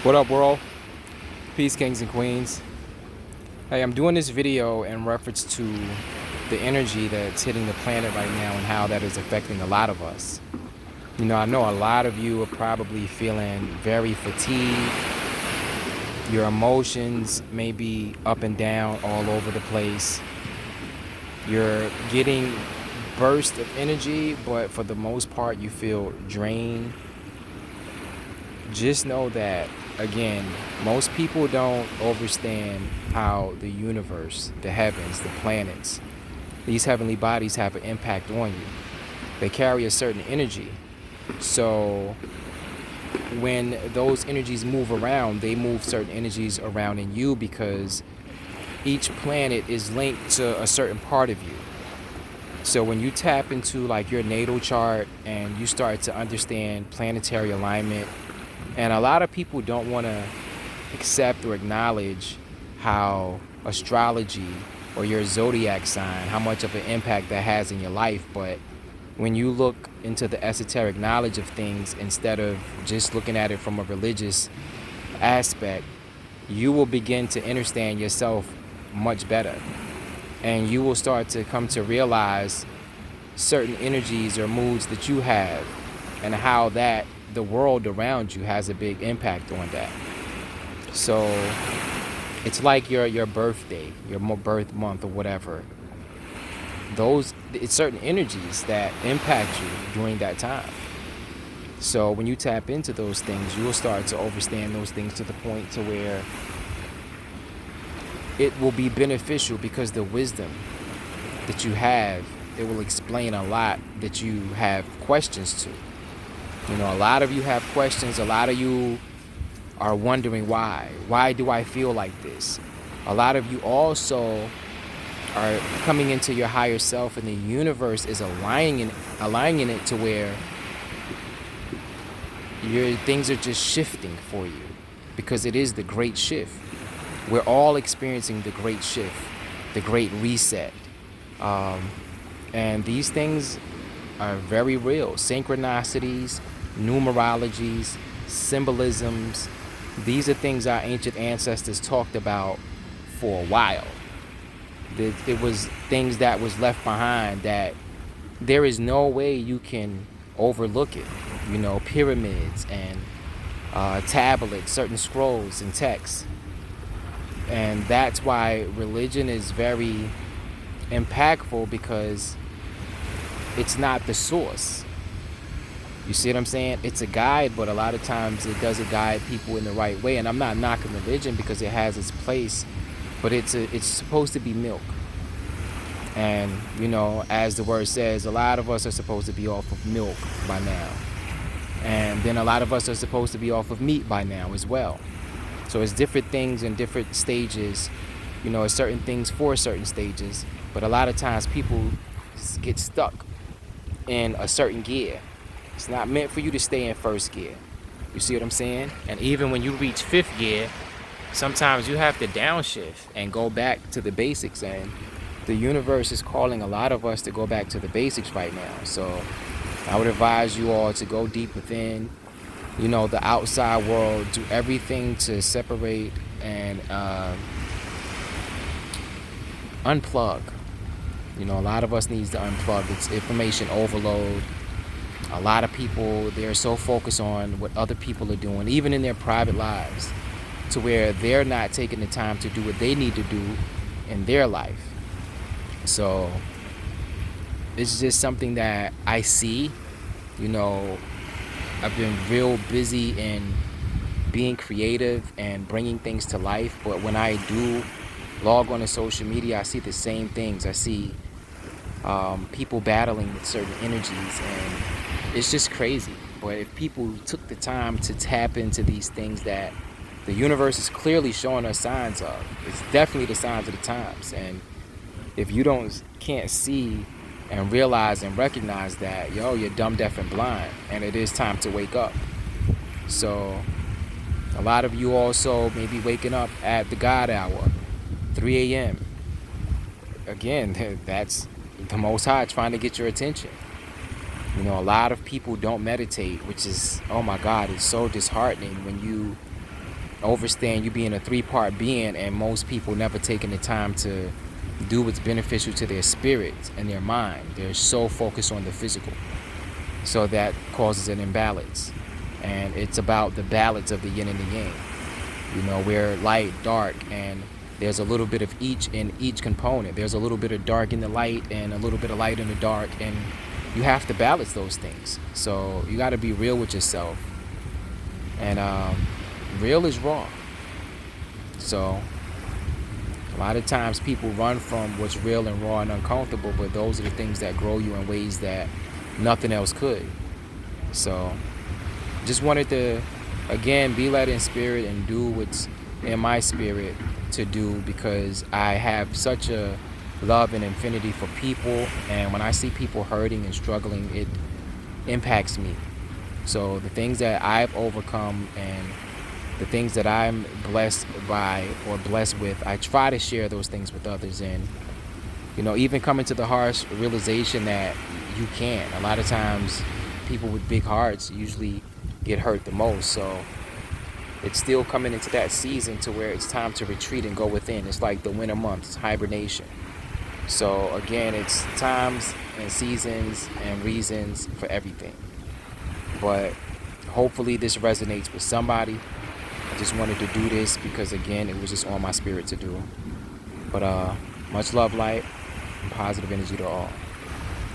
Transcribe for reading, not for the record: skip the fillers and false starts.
What up, world? Peace, kings and queens. Hey, I'm doing this video in reference to the energy that's hitting the planet right now and how that is affecting a lot of us. I know a lot of you are probably feeling very fatigued. Your emotions may be up and down all over the place. You're getting bursts of energy, but for the most part, you feel drained. Just know that, again, most people don't understand how the universe, the heavens, the planets, these heavenly bodies have an impact on you. They carry a certain energy. So when those energies move around, they move certain energies around in you because each planet is linked to a certain part of you. So when you tap into like your natal chart and you start to understand planetary alignment, and a lot of people don't want to accept or acknowledge how astrology or your zodiac sign, how much of an impact that has in your life. But when you look into the esoteric knowledge of things instead of just looking at it from a religious aspect, you will begin to understand yourself much better. And you will start to come to realize certain energies or moods that you have and how that the world around you has a big impact on that. So it's like your birthday, your birth month or whatever. It's certain energies that impact you during that time. So when you tap into those things, you will start to understand those things to the point to where it will be beneficial because the wisdom that you have, it will explain a lot that you have questions to. A lot of you have questions. A lot of you are wondering why. Why do I feel like this? A lot of you also are coming into your higher self, and the universe is aligning it to where your things are just shifting for you, because it is the great shift. We're all experiencing the great shift, the great reset, and these things are very real. Synchronicities, numerologies, symbolisms. These are things our ancient ancestors talked about for a while. It was things that was left behind that there is no way you can overlook it. Pyramids and tablets, certain scrolls and texts. And that's why religion is very impactful, because it's not the source. You see what I'm saying? It's a guide, but a lot of times it doesn't guide people in the right way. And I'm not knocking religion because it has its place, but it's supposed to be milk. And, as the word says, a lot of us are supposed to be off of milk by now. And then a lot of us are supposed to be off of meat by now as well. So it's different things in different stages. It's certain things for certain stages. But a lot of times people get stuck in a certain gear. It's not meant for you to stay in first gear. You see what I'm saying? And even when you reach fifth gear, sometimes you have to downshift and go back to the basics. And the universe is calling a lot of us to go back to the basics right now. So I would advise you all to go deep within, the outside world, do everything to separate and unplug. A lot of us needs to unplug. It's information overload. A lot of people, they're so focused on what other people are doing, even in their private lives, to where they're not taking the time to do what they need to do in their life. So it's just something that I see. I've been real busy in being creative and bringing things to life, but when I do log on to social media, I see the same things. I see people battling with certain energies, and it's just crazy. But if people took the time to tap into these things that the universe is clearly showing us signs of, it's definitely the signs of the times. And if you can't see and realize and recognize that, you're dumb, deaf, and blind, and it is time to wake up. So a lot of you also may be waking up at the God hour, 3 a.m. Again, that's the Most High trying to get your attention. A lot of people don't meditate, which is, oh my God, it's so disheartening when you overstand you being a three-part being, and most people never taking the time to do what's beneficial to their spirit and their mind. They're so focused on the physical. So that causes an imbalance. And it's about the balance of the yin and the yang. You know, we're light, dark, and there's a little bit of each in each component. There's a little bit of dark in the light and a little bit of light in the dark, and you have to balance those things. So you got to be real with yourself. And real is raw. So a lot of times people run from what's real and raw and uncomfortable, but those are the things that grow you in ways that nothing else could. So just wanted to, again, be led in spirit and do what's in my spirit to do, because I have such a love and infinity for people, and when I see people hurting and struggling, it impacts me. So the things that I've overcome and the things that I'm blessed by or blessed with, I try to share those things with others. And you know, even coming to the harsh realization that you can't. A lot of times people with big hearts usually get hurt the most. So it's still coming into that season to where it's time to retreat and go within. It's like the winter months, hibernation. So again, it's times and seasons and reasons for everything. But hopefully this resonates with somebody. I just wanted to do this because, again, it was just on my spirit to do. But much love, light, and positive energy to all.